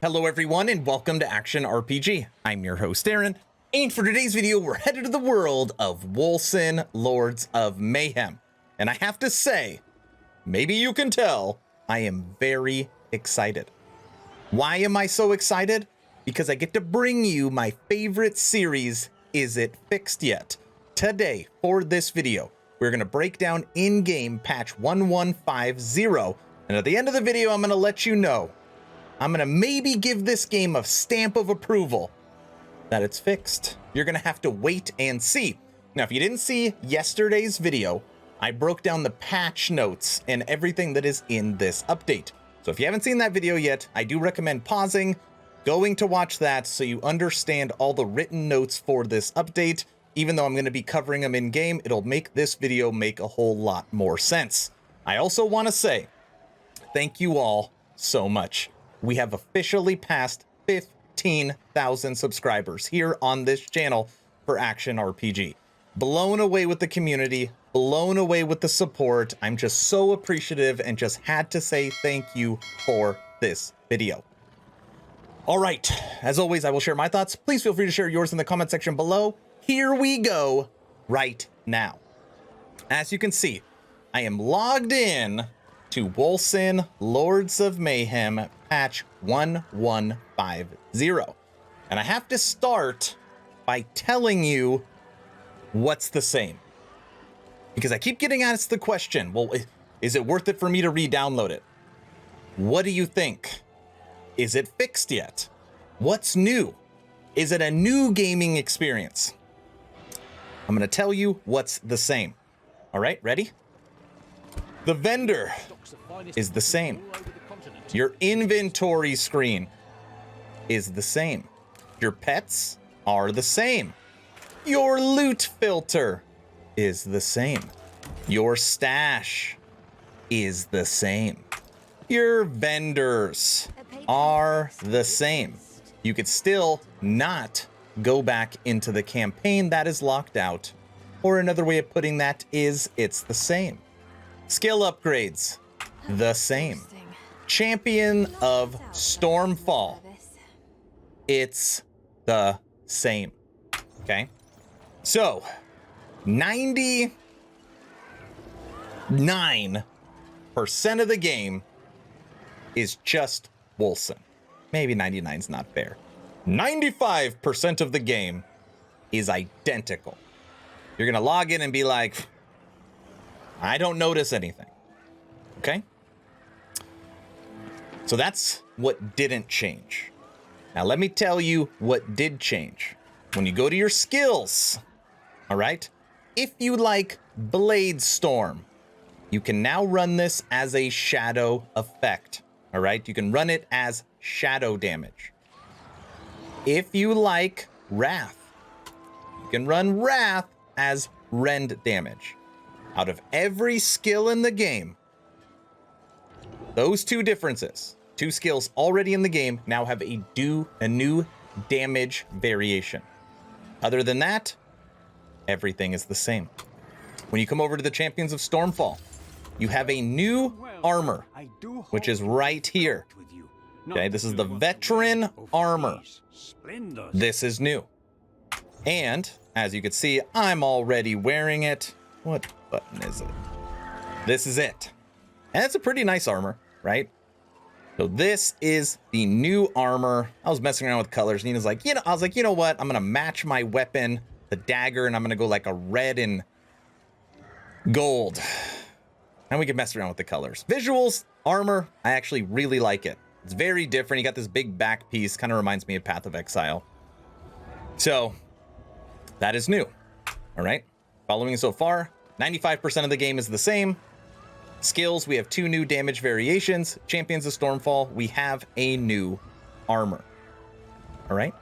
Hello everyone and welcome to Action RPG. I'm your host Aaron, and for today's video we're headed to the world of Wolcen, Lords of Mayhem. And I have to say, maybe you can tell, I am very excited. Why am I so excited? Because I get to bring you my favorite series, Is It Fixed Yet? Today, for this video, we're going to break down in-game patch 1150, and at the end of the video I'm going to let you know I'm going to maybe give this game a stamp of approval that it's fixed. You're going to have to wait and see. Now, if you didn't see yesterday's video, I broke down the patch notes and everything that is in this update. So if you haven't seen that video yet, I do recommend pausing, going to watch that so you understand all the written notes for this update. Even though I'm going to be covering them in game, it'll make this video make a whole lot more sense. I also want to say thank you all so much. We have officially passed 15,000 subscribers here on this channel for Action RPG. Blown away with the community, blown away with the support. I'm just so appreciative and just had to say thank you for this video. All right, as always, I will share my thoughts. Please feel free to share yours in the comment section below. Here we go right now. As you can see, I am logged in to Wolcen, Lords of Mayhem, patch 1150. And I have to start by telling you what's the same. Because I keep getting asked the question, well, is it worth it for me to re-download it? What do you think? Is it fixed yet? What's new? Is it a new gaming experience? I'm going to tell you what's the same. All right, ready? The vendor is the same. Your inventory screen is the same. Your pets are the same. Your loot filter is the same. Your stash is the same. Your vendors are the same. You could still not go back into the campaign that is locked out. Or another way of putting that is it's the same. Skill upgrades, the same. Champion of Stormfall, it's the same. Okay? So, 99% of the game is just Wolcen. Maybe 99 is not fair. 95% of the game is identical. You're gonna log in and be like, I don't notice anything. Okay? So that's what didn't change. Now let me tell you what did change. When you go to your skills, all right? If you like Blade Storm, you can now run this as a shadow effect. All right? You can run it as shadow damage. If you like Wrath, you can run Wrath as rend damage. Out of every skill in the game, those two differences, two skills already in the game, now have a new damage variation. Other than that, everything is the same. When you come over to the Champions of Stormfall, you have a new armor, which is right here. Okay, this is the veteran armor. This is new. And as you can see, I'm already wearing it. What button is it? This is it. And it's a pretty nice armor, right? So this is the new armor. I was messing around with colors. Nina's like, I was like, you know what? I'm going to match my weapon, the dagger, and I'm going to go like a red and gold. And we can mess around with the colors. Visuals, armor, I actually really like it. It's very different. You got this big back piece. Kind of reminds me of Path of Exile. So that is new. All right. Following so far, 95% of the game is the same. Skills, we have two new damage variations. Champions of Stormfall, we have a new armor. All right.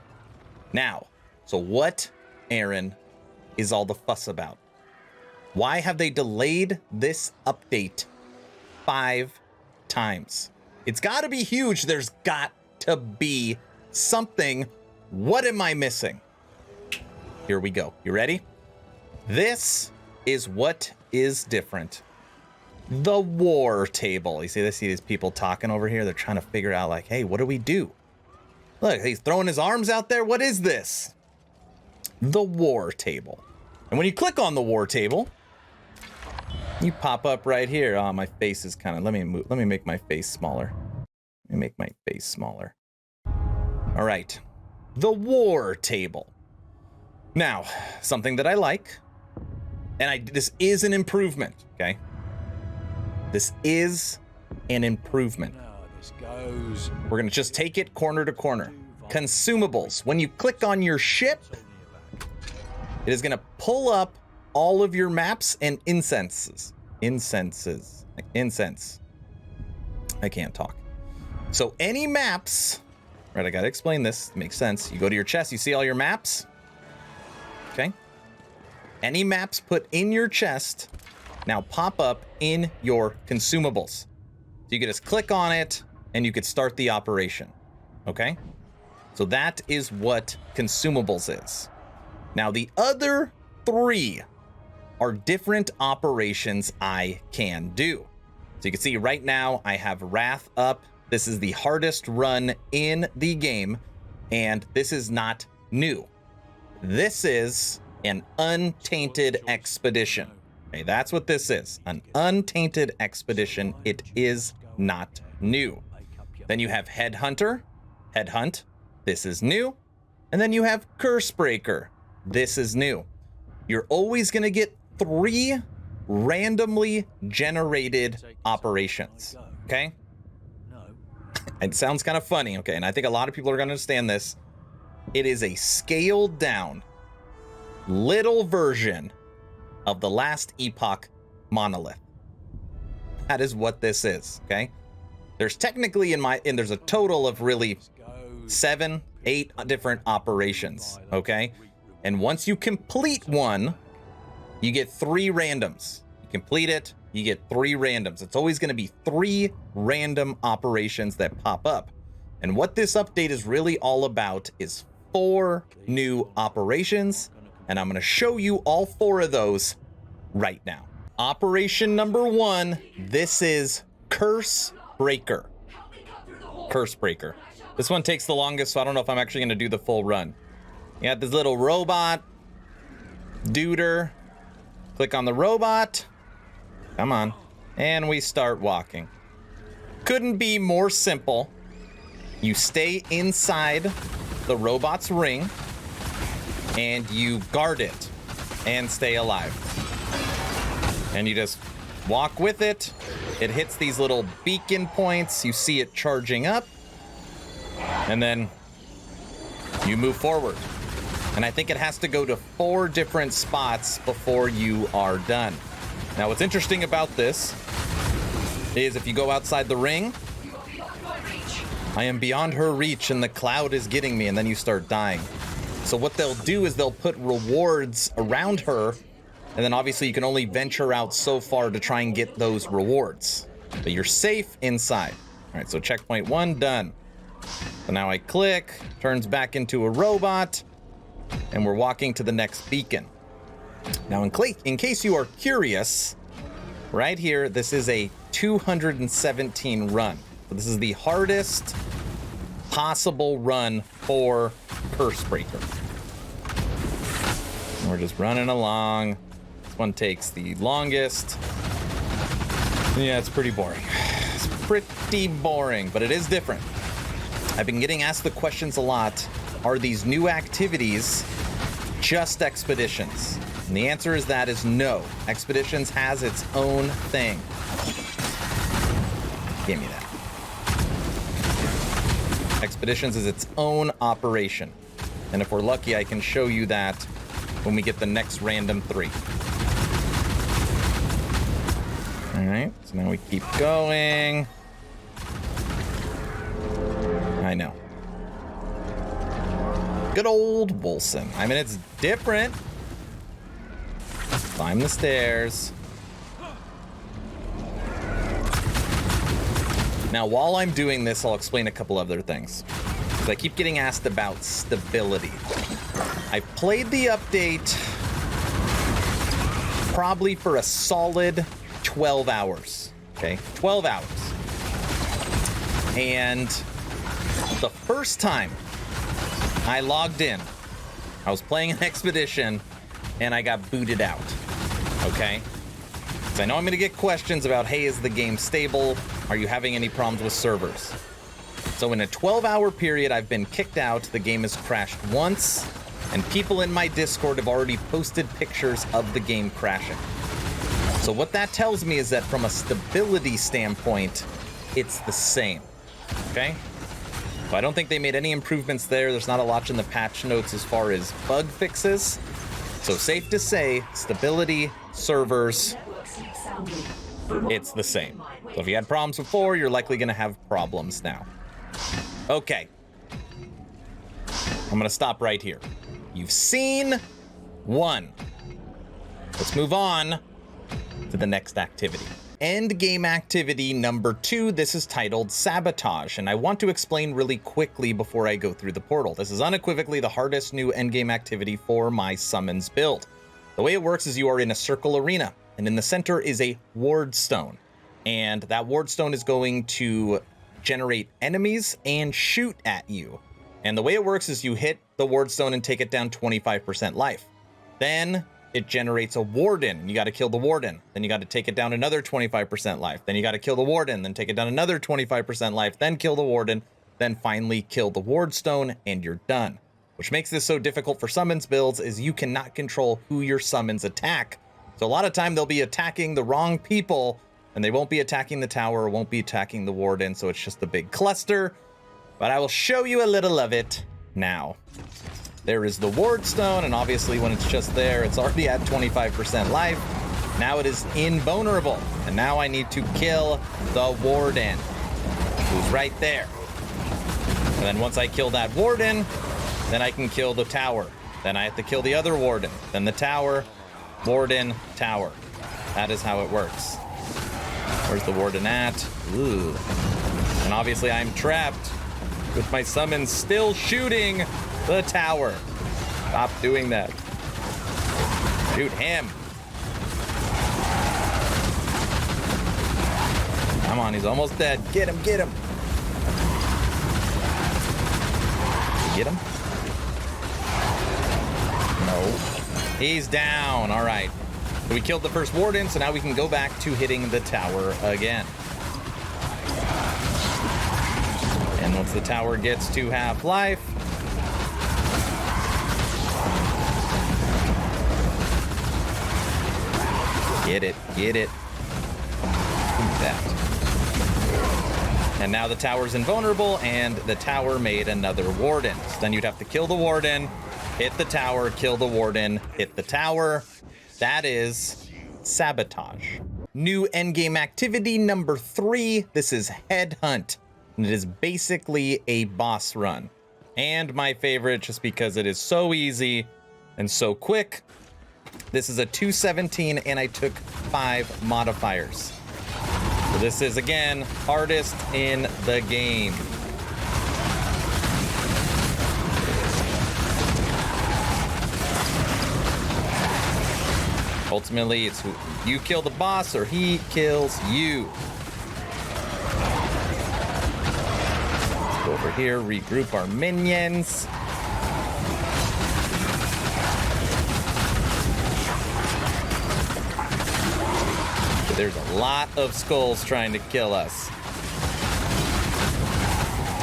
Now, so what, Aaron, is all the fuss about? Why have they delayed this update 5 times? It's got to be huge. There's got to be something. What am I missing? Here we go. You ready? This is what is different. The war table. You see these people talking over here? They're trying to figure out like, hey, what do we do? Look, he's throwing his arms out there. What is this? The war table. And when you click on the war table, you pop up right here. Oh, my face is kind of, let me make my face smaller. Let me make my face smaller. All right, the war table. Now, something that I like, and this is an improvement, okay? This is an improvement. We're gonna just take it corner to corner. Consumables. When you click on your ship, it is gonna pull up all of your maps and incenses. Incense. I can't talk. So any maps, right, I gotta explain this, it makes sense. You go to your chest, you see all your maps? Okay. Any maps put in your chest now pop up in your consumables. So you can just click on it and you could start the operation. Okay? So that is what consumables is. Now the other 3 are different operations I can do. So you can see right now I have Wrath up. This is the hardest run in the game, and this is not new. This is an untainted expedition. Okay, that's what this is. An untainted expedition. It is not new. Then you have Headhunter. Headhunt. This is new. And then you have Cursebreaker. This is new. You're always going to get 3 randomly generated operations. Okay? It sounds kind of funny, okay? And I think a lot of people are going to understand this. It is a scaled down little version of the last epoch monolith. That is what this is, okay? There's technically there's a total of really 7, 8 different operations, okay? And once you complete one, you get 3 randoms. You complete it, you get 3 randoms. It's always going to be 3 random operations that pop up. And what this update is really all about is 4 new operations, and I'm going to show you all 4 of those right now. Operation number 1, this is Cursebreaker. Cursebreaker. This one takes the longest, so I don't know if I'm actually going to do the full run. You got this little robot duder. Click on the robot. Come on. And we start walking. Couldn't be more simple. You stay inside the robot's ring and you guard it and stay alive. And you just walk with it. It hits these little beacon points. You see it charging up. And then you move forward. And I think it has to go to 4 different spots before you are done. Now, what's interesting about this is if you go outside the ring, I am beyond her reach and the cloud is getting me, and then you start dying. So what they'll do is they'll put rewards around her, and then obviously you can only venture out so far to try and get those rewards. But you're safe inside. All right, so checkpoint 1, done. So now I click, turns back into a robot, and we're walking to the next beacon. Now, in case you are curious, right here, this is a 217 run. So this is the hardest possible run for Cursebreaker. And we're just running along. This one takes the longest. Yeah, it's pretty boring. It's pretty boring, but it is different. I've been getting asked the questions a lot. Are these new activities just expeditions? And the answer is that is no. Expeditions has its own thing. Give me that. Expeditions is its own operation. And if we're lucky, I can show you that when we get the next random 3. All right, so now we keep going. I know. Good old Wolcen. I mean, it's different. Climb the stairs. Now, while I'm doing this, I'll explain a couple other things. I keep getting asked about stability. I played the update probably for a solid 12 hours. Okay, 12 hours. And the first time I logged in. I was playing an expedition, and I got booted out. Okay? So I know I'm going to get questions about, hey, is the game stable? Are you having any problems with servers? So in a 12-hour period, I've been kicked out. The game has crashed once, and people in my Discord have already posted pictures of the game crashing. So what that tells me is that from a stability standpoint, it's the same. Okay? So I don't think they made any improvements there. There's not a lot in the patch notes as far as bug fixes. So safe to say, stability, servers, it's the same. So if you had problems before, you're likely going to have problems now. Okay. I'm going to stop right here. You've seen one. Let's move on to the next activity. End game activity number 2. This is titled Sabotage, and I want to explain really quickly before I go through the portal. This is unequivocally the hardest new end game activity for my summons build. The way it works is you are in a circle arena, and in the center is a ward stone, and that ward stone is going to generate enemies and shoot at you. And the way it works is you hit the ward stone and take it down 25% life. Then it generates a warden. You got to kill the warden. Then you got to take it down another 25% life. Then you got to kill the warden, then take it down another 25% life, then kill the warden, then finally kill the ward stone, and you're done. Which makes this so difficult for summons builds is you cannot control who your summons attack. So a lot of time they'll be attacking the wrong people, and they won't be attacking the tower or won't be attacking the warden, so it's just a big cluster. But I will show you a little of it now. There is the ward stone, and obviously when it's just there, it's already at 25% life. Now it is invulnerable, and now I need to kill the warden, who's right there. And then once I kill that warden, then I can kill the tower. Then I have to kill the other warden, then the tower, warden, tower. That is how it works. Where's the warden at? Ooh. And obviously I'm trapped with my summons still shooting the tower. Stop doing that. Shoot him. Come on, he's almost dead. Get him, get him. Get him? No. He's down. All right. So we killed the first warden, so now we can go back to hitting the tower again. And once the tower gets to half life, get it, get it. That. And now the tower's invulnerable, and the tower made another warden. So then you'd have to kill the warden, hit the tower, kill the warden, hit the tower. That is Sabotage. New endgame activity number 3. This is Headhunt, and it is basically a boss run. And my favorite, just because it is so easy and so quick. This is a 217, and I took 5 modifiers. So this is, again, hardest in the game. Ultimately, it's who you kill the boss or he kills you. Let's go over here, regroup our minions. There's a lot of skulls trying to kill us.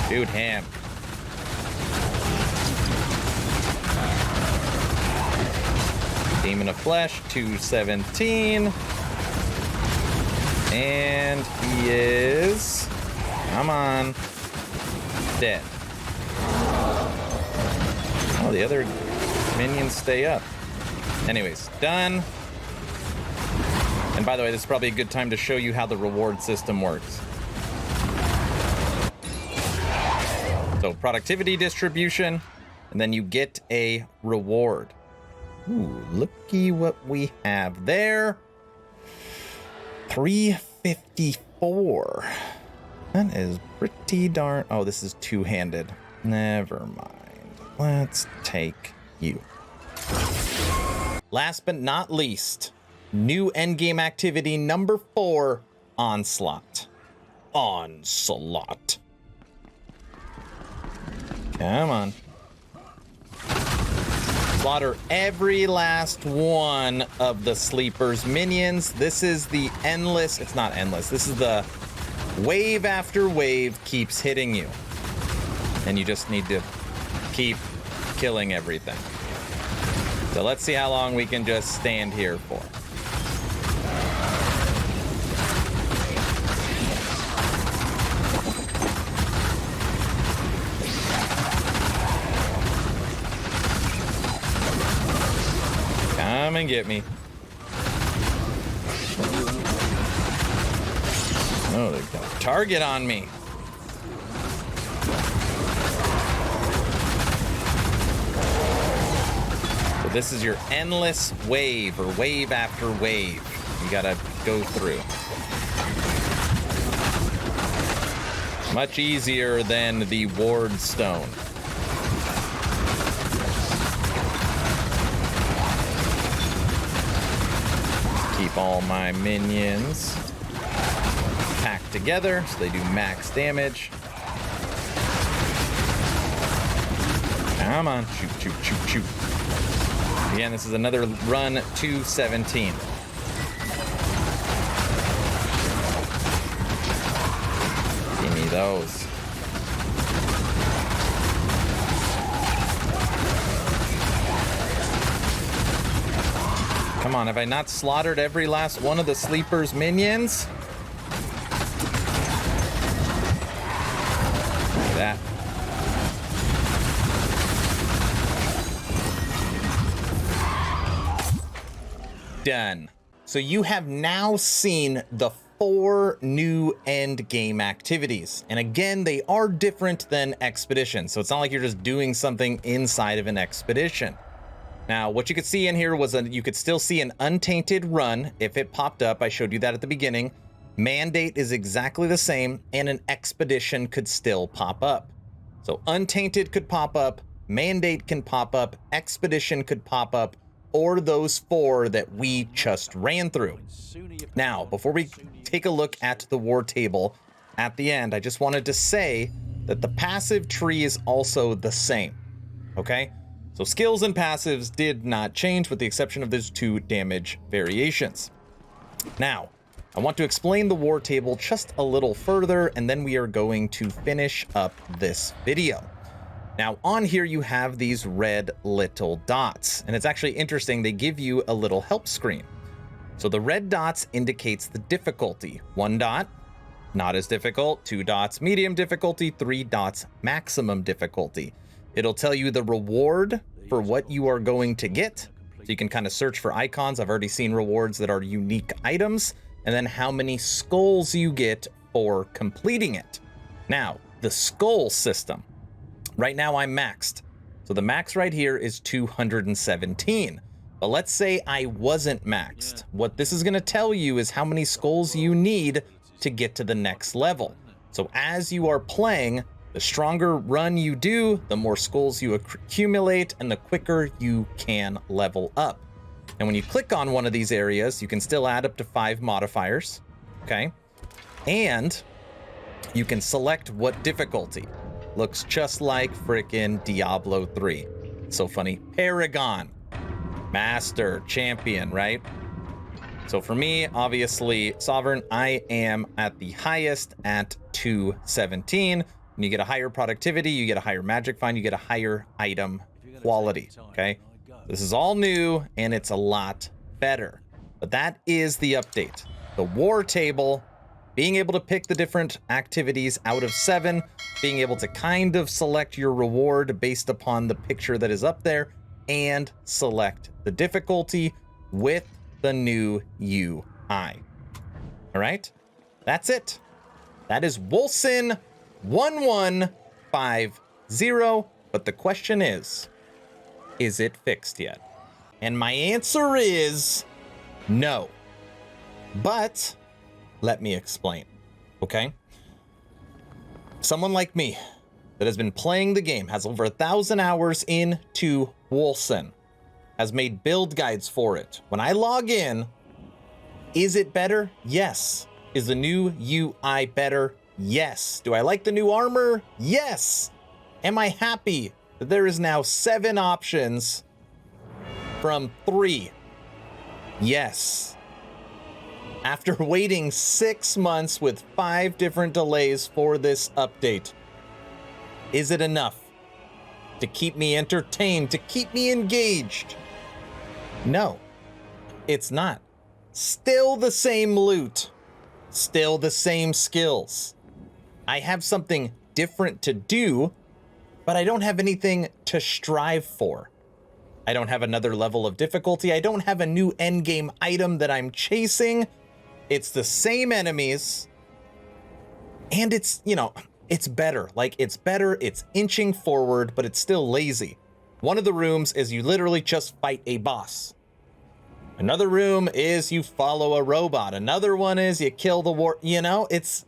Shoot him. Demon of Flesh, 217. And he is... come on. Dead. Oh, the other minions stay up. Anyways, done. And by the way, this is probably a good time to show you how the reward system works. So productivity distribution, and then you get a reward. Ooh, looky what we have there. 354. That is pretty darn... oh, this is two-handed. Never mind. Let's take you. Last but not least, new endgame activity number 4, Onslaught. Onslaught. Come on. Slaughter every last one of the sleeper's minions. This is the endless, it's not endless, this is the wave after wave keeps hitting you. And you just need to keep killing everything. So let's see how long we can just stand here for. Come and get me. Oh, they've got a target on me. So this is your endless wave, or wave after wave, you gotta go through. Much easier than the ward stone. Keep all my minions packed together so they do max damage. Come on, shoot, shoot, shoot, shoot. Again, this is another run to 17. Give me those. Come on, have I not slaughtered every last one of the sleeper's minions? Look at that. Done. So you have now seen the 4 new end game activities. And again, they are different than expedition. So it's not like you're just doing something inside of an expedition. Now, what you could see in here was you could still see an untainted run if it popped up. I showed you that at the beginning. Mandate is exactly the same, and an expedition could still pop up. So untainted could pop up, mandate can pop up, expedition could pop up, or those 4 that we just ran through. Now, before we take a look at the war table at the end, I just wanted to say that the passive tree is also the same, okay? So skills and passives did not change with the exception of those 2 damage variations. Now, I want to explain the war table just a little further, and then we are going to finish up this video. Now, on here you have these red little dots, and it's actually interesting, they give you a little help screen. So the red dots indicates the difficulty. 1 dot, not as difficult, 2 dots, medium difficulty, 3 dots, maximum difficulty. It'll tell you the reward for what you are going to get. So you can kind of search for icons. I've already seen rewards that are unique items, and then how many skulls you get for completing it. Now, the skull system. Right now I'm maxed. So the max right here is 217. But let's say I wasn't maxed. What this is going to tell you is how many skulls you need to get to the next level. So as you are playing, the stronger run you do, the more skulls you accumulate, and the quicker you can level up. And when you click on one of these areas, you can still add up to 5 modifiers, okay? And you can select what difficulty. Looks just like frickin' Diablo 3. So funny. Paragon, Master, Champion, right? So for me, obviously, Sovereign, I am at the highest at 217. When you get a higher productivity, you get a higher magic find, you get a higher item quality, okay? This is all new, and it's a lot better. But that is the update. The war table, being able to pick the different activities out of 7, being able to kind of select your reward based upon the picture that is up there, and select the difficulty with the new UI. All right, that's it. That is Wolcen 1150, but the question is it fixed yet? And my answer is no. But let me explain, okay? Someone like me that has been playing the game, has over 1,000 hours into Wolcen, has made build guides for it. When I log in, is it better? Yes. Is the new UI better? Yes. Do I like the new armor? Yes. Am I happy that there is now 7 options from 3. Yes. After waiting 6 months with 5 different delays for this update, is it enough to keep me entertained, to keep me engaged? No, it's not. Still the same loot, still the same skills. I have something different to do, but I don't have anything to strive for. I don't have another level of difficulty. I don't have a new endgame item that I'm chasing. It's the same enemies, and it's, you know, it's better. Like, it's better, it's inching forward, but it's still lazy. One of the rooms is you literally just fight a boss. Another room is you follow a robot. Another one is you kill the war. You know, it's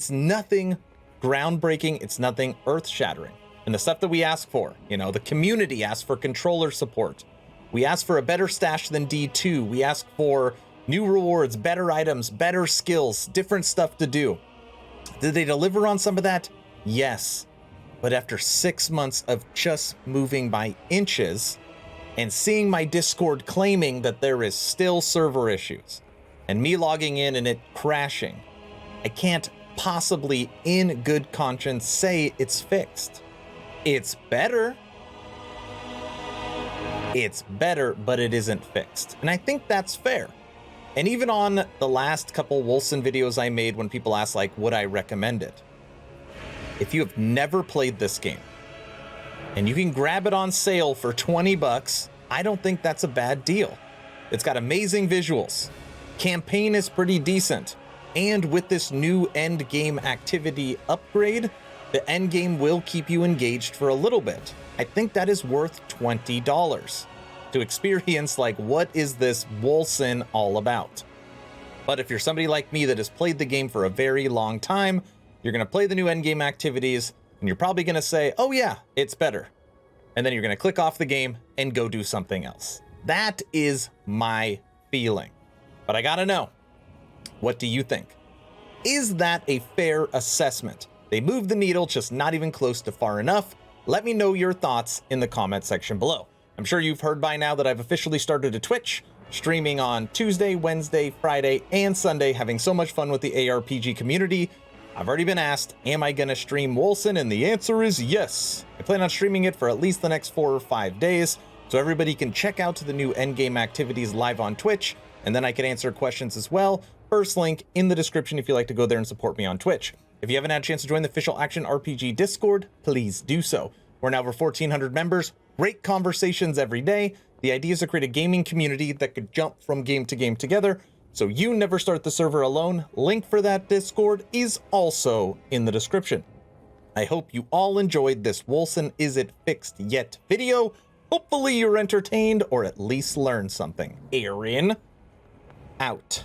nothing groundbreaking. It's nothing earth-shattering. And the stuff that we ask for, you know, the community asks for controller support. We ask for a better stash than D2. We ask for new rewards, better items, better skills, different stuff to do. Did they deliver on some of that? Yes. But after 6 months of just moving by inches and seeing my Discord claiming that there is still server issues and me logging in and it crashing, I can't possibly in good conscience say it's fixed. It's better. It's better, but it isn't fixed. And I think that's fair. And even on the last couple Wolcen videos I made, when people ask, like, would I recommend it? If you have never played this game and you can grab it on sale for 20 bucks, I don't think that's a bad deal. It's got amazing visuals. Campaign is pretty decent. And with this new end game activity upgrade, the end game will keep you engaged for a little bit. I think that is worth $20 to experience, like, what is this Wolcen all about? But if you're somebody like me that has played the game for a very long time, you're going to play the new endgame activities, and you're probably going to say, oh yeah, it's better. And then you're going to click off the game and go do something else. That is my feeling. But I gotta know, what do you think? Is that a fair assessment? They moved the needle, just not even close to far enough. Let me know your thoughts in the comment section below. I'm sure you've heard by now that I've officially started a Twitch, streaming on Tuesday, Wednesday, Friday, and Sunday, having so much fun with the ARPG community. I've already been asked, am I gonna stream Wolcen? And the answer is yes. I plan on streaming it for at least the next 4 or 5 days, so everybody can check out the new endgame activities live on Twitch, and then I can answer questions as well. First link in the description if you'd like to go there and support me on Twitch. If you haven't had a chance to join the official Action RPG Discord, please do so. We're now over 1,400 members, great conversations every day. The idea is to create a gaming community that could jump from game to game together, so you never start the server alone. Link for that Discord is also in the description. I hope you all enjoyed this Wolcen Is It Fixed Yet video. Hopefully you're entertained or at least learned something. Aaron, out.